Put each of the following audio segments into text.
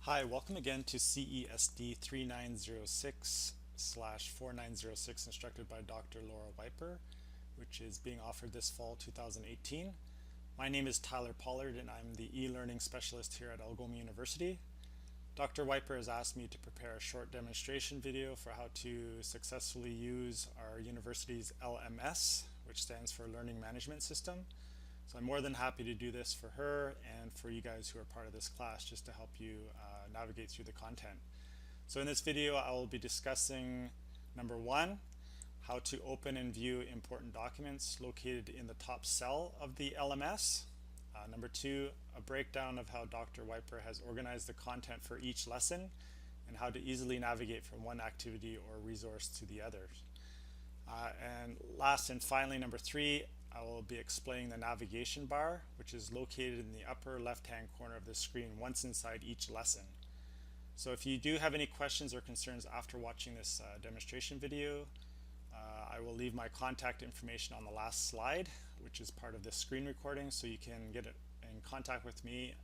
Hi, welcome again to CESD3906/4906 instructed by Dr. Laura Wiper, which is being offered this fall 2018. My name is Tyler Pollard and I'm the e-learning specialist here at Algoma University. Dr. Wiper has asked me to prepare a short demonstration video for how to successfully use our university's LMS, which stands for Learning Management System. So I'm more than happy to do this for her and for you guys who are part of this class just to help you navigate through the content. So in this video I will be discussing number one, how to open and view important documents located in the top cell of the LMS. Number two, a breakdown of how Dr. Wiper has organized the content for each lesson and how to easily navigate from one activity or resource to the others. And last and finally, number three, I will be explaining the navigation bar, which is located in the upper left-hand corner of the screen once inside each lesson. So if you do have any questions or concerns after watching this demonstration video, I will leave my contact information on the last slide, which is part of this screen recording, so you can get in contact with me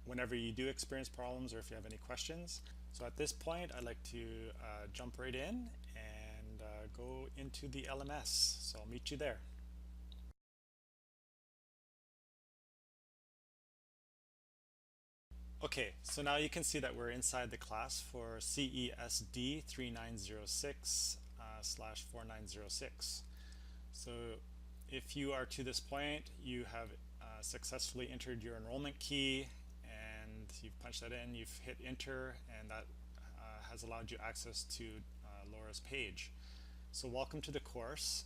whenever you do experience problems or if you have any questions. So at this point, I'd like to jump right in and go into the LMS. So I'll meet you there. Okay, so now you can see that we're inside the class for CESD3906/4906. So if you are to this point, you have successfully entered your enrollment key and you've punched that in, you've hit enter, and that has allowed you access to Laura's page. So welcome to the course.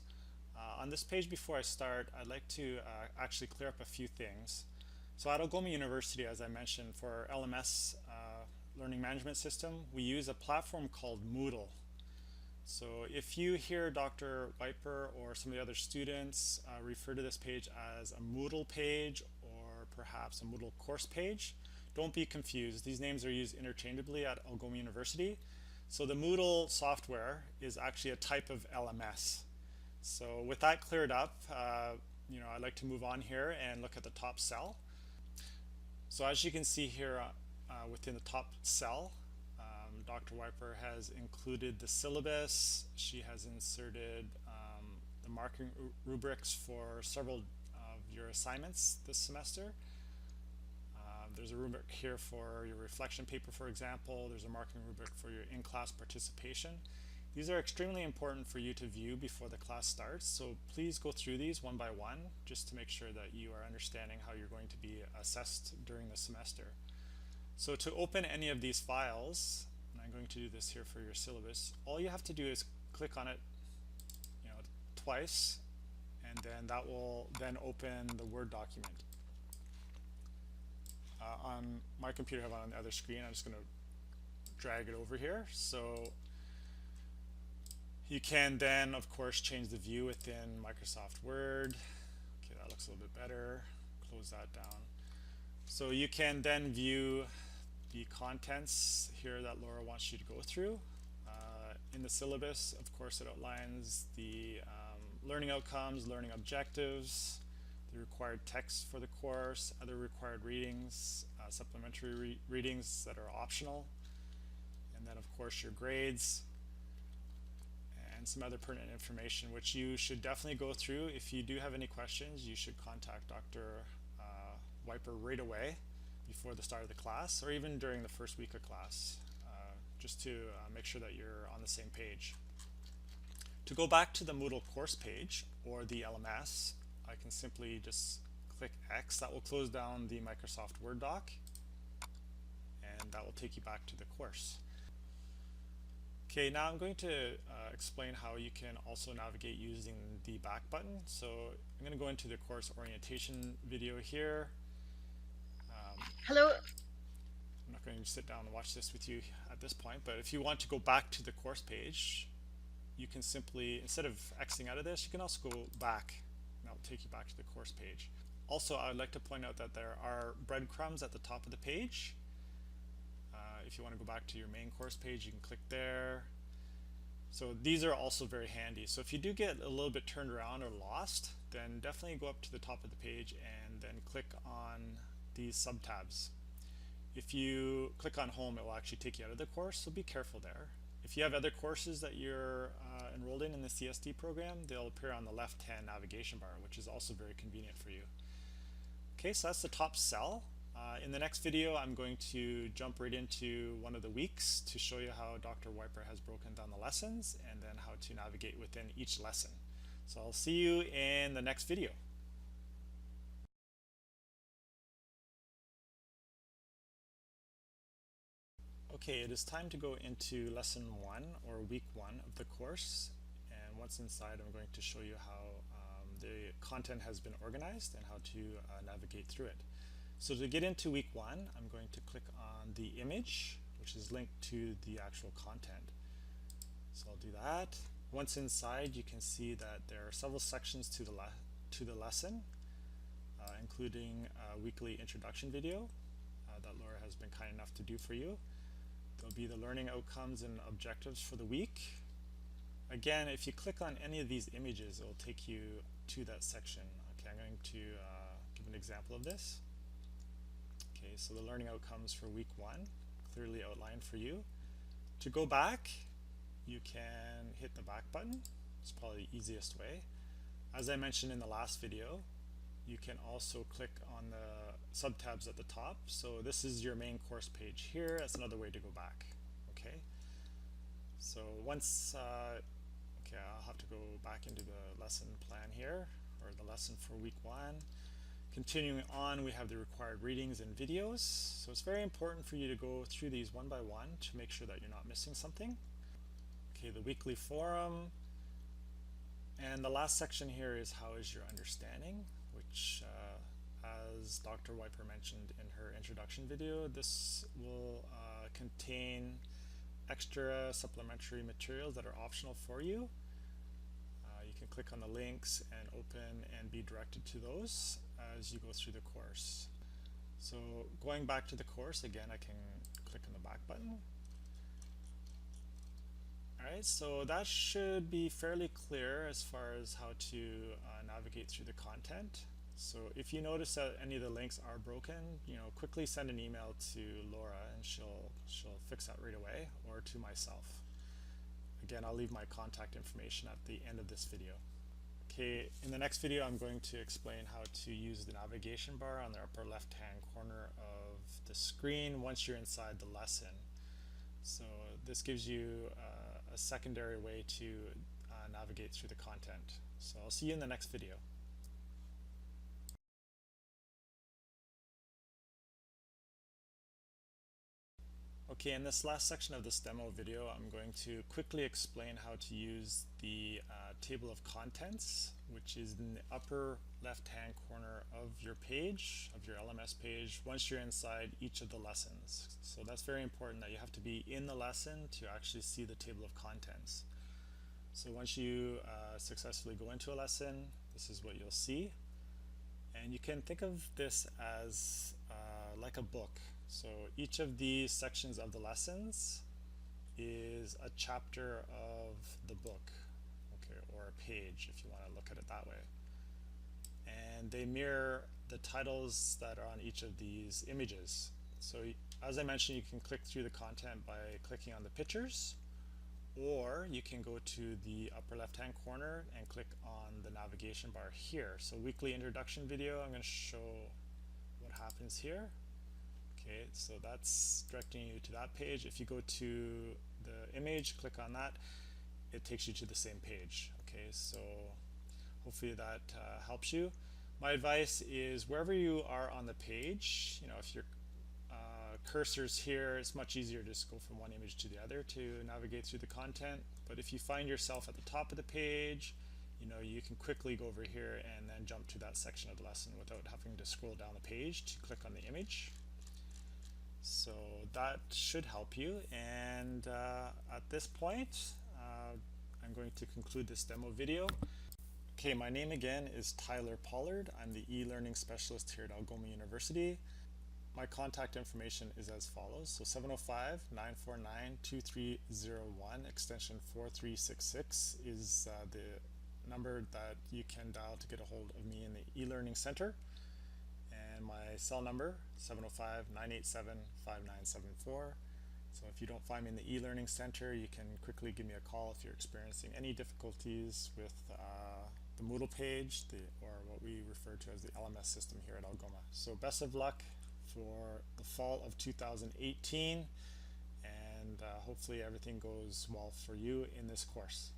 On this page, before I start, I'd like to actually clear up a few things. So at Algoma University, as I mentioned, for our LMS learning management system, we use a platform called Moodle. So if you hear Dr. Wiper or some of the other students refer to this page as a Moodle page or perhaps a Moodle course page, don't be confused. These names are used interchangeably at Algoma University. So the Moodle software is actually a type of LMS. So with that cleared up, I'd like to move on here and look at the top cell. So as you can see here within the top cell, Dr. Wiper has included the syllabus. She has inserted the marking rubrics for several of your assignments this semester. There's a rubric here for your reflection paper, for example. There's a marking rubric for your in-class participation. These are extremely important for you to view before the class starts, so please go through these one by one just to make sure that you are understanding how you're going to be assessed during the semester. So to open any of these files, and I'm going to do this here for your syllabus, all you have to do is click on it twice, and then that will then open the Word document. On my computer, I have it on the other screen. I'm just going to drag it over here. So you can then, of course, change the view within Microsoft Word. Okay, that looks a little bit better. Close that down. So you can then view the contents here that Laura wants you to go through. In the syllabus, of course, it outlines the learning outcomes, learning objectives, the required text for the course, other required readings, supplementary readings that are optional, and then, of course, your grades, and some other pertinent information which you should definitely go through. If you do have any questions, you should contact Dr. Wiper right away before the start of the class, or even during the first week of class, just to make sure that you're on the same page. To go back to the Moodle course page or the LMS, I can simply just click X. That will close down the Microsoft Word doc, and that will take you back to the course. Okay, now I'm going to explain how you can also navigate using the back button. So I'm going to go into the course orientation video here. Hello. I'm not going to sit down and watch this with you at this point, but if you want to go back to the course page, you can simply, instead of Xing out of this, you can also go back, and that will take you back to the course page. Also, I would like to point out that there are breadcrumbs at the top of the page. If you want to go back to your main course page, you can click there. So these are also very handy. So if you do get a little bit turned around or lost, then definitely go up to the top of the page and then click on these subtabs. if you click on home, it will actually take you out of the course, so be careful there. If you have other courses that you're enrolled in the CSD program, they'll appear on the left-hand navigation bar, which is also very convenient for you. Okay, so that's the top cell. In the next video, I'm going to jump right into one of the weeks to show you how Dr. Wiper has broken down the lessons and then how to navigate within each lesson. So I'll see you in the next video. Okay, it is time to go into lesson 1 or week 1 of the course, and once inside I'm going to show you how the content has been organized and how to navigate through it. So to get into week 1, I'm going to click on the image, which is linked to the actual content. So I'll do that. Once inside, you can see that there are several sections to the lesson, including a weekly introduction video that Laura has been kind enough to do for you. There'll be the learning outcomes and objectives for the week. Again, if you click on any of these images, it will take you to that section. Okay, I'm going to give an example of this. Okay, so the learning outcomes for week 1, clearly outlined for you. To go back, you can hit the back button. It's probably the easiest way. As I mentioned in the last video, you can also click on the subtabs at the top. So this is your main course page here. That's another way to go back. Okay. So once, okay, I'll have to go back into the lesson plan here, or the lesson for week 1. Continuing on, we have the required readings and videos. So it's very important for you to go through these one by one to make sure that you're not missing something. Okay, the weekly forum. And the last section here is how is your understanding, which as Dr. Wiper mentioned in her introduction video, this will contain extra supplementary materials that are optional for you. You can click on the links and open and be directed to those as you go through the course. So going back to the course, again, I can click on the back button. Alright, so that should be fairly clear as far as how to navigate through the content. So if you notice that any of the links are broken, quickly send an email to Laura and she'll fix that right away, or to myself. Again, I'll leave my contact information at the end of this video. Okay, in the next video I'm going to explain how to use the navigation bar on the upper left hand corner of the screen once you're inside the lesson. So this gives you a secondary way to navigate through the content. So I'll see you in the next video. Okay, in this last section of this demo video, I'm going to quickly explain how to use the table of contents, which is in the upper left-hand corner of your page, of your LMS page, once you're inside each of the lessons. So that's very important that you have to be in the lesson to actually see the table of contents. So once you successfully go into a lesson, this is what you'll see. And you can think of this as like a book. So each of these sections of the lessons is a chapter of the book, okay, or a page if you want to look at it that way. And they mirror the titles that are on each of these images. So as I mentioned, you can click through the content by clicking on the pictures, or you can go to the upper left hand corner and click on the navigation bar here. So weekly introduction video, I'm going to show what happens here. Okay, so that's directing you to that page. If you go to the image, click on that, it takes you to the same page. Okay, so hopefully that helps you. My advice is wherever you are on the page, if your cursor's here, it's much easier to just go from one image to the other to navigate through the content. But if you find yourself at the top of the page, you can quickly go over here and then jump to that section of the lesson without having to scroll down the page to click on the image. So that should help you, and at this point I'm going to conclude this demo video. Okay, my name again is Tyler Pollard. I'm the e-learning specialist here at Algoma University. My contact information is as follows. So 705-949-2301 extension 4366 is the number that you can dial to get a hold of me in the e-learning center. and my cell number 705-987-5974. So if you don't find me in the e-learning center, you can quickly give me a call if you're experiencing any difficulties with the Moodle page, or what we refer to as the LMS system here at Algoma. So best of luck for the fall of 2018, and hopefully everything goes well for you in this course.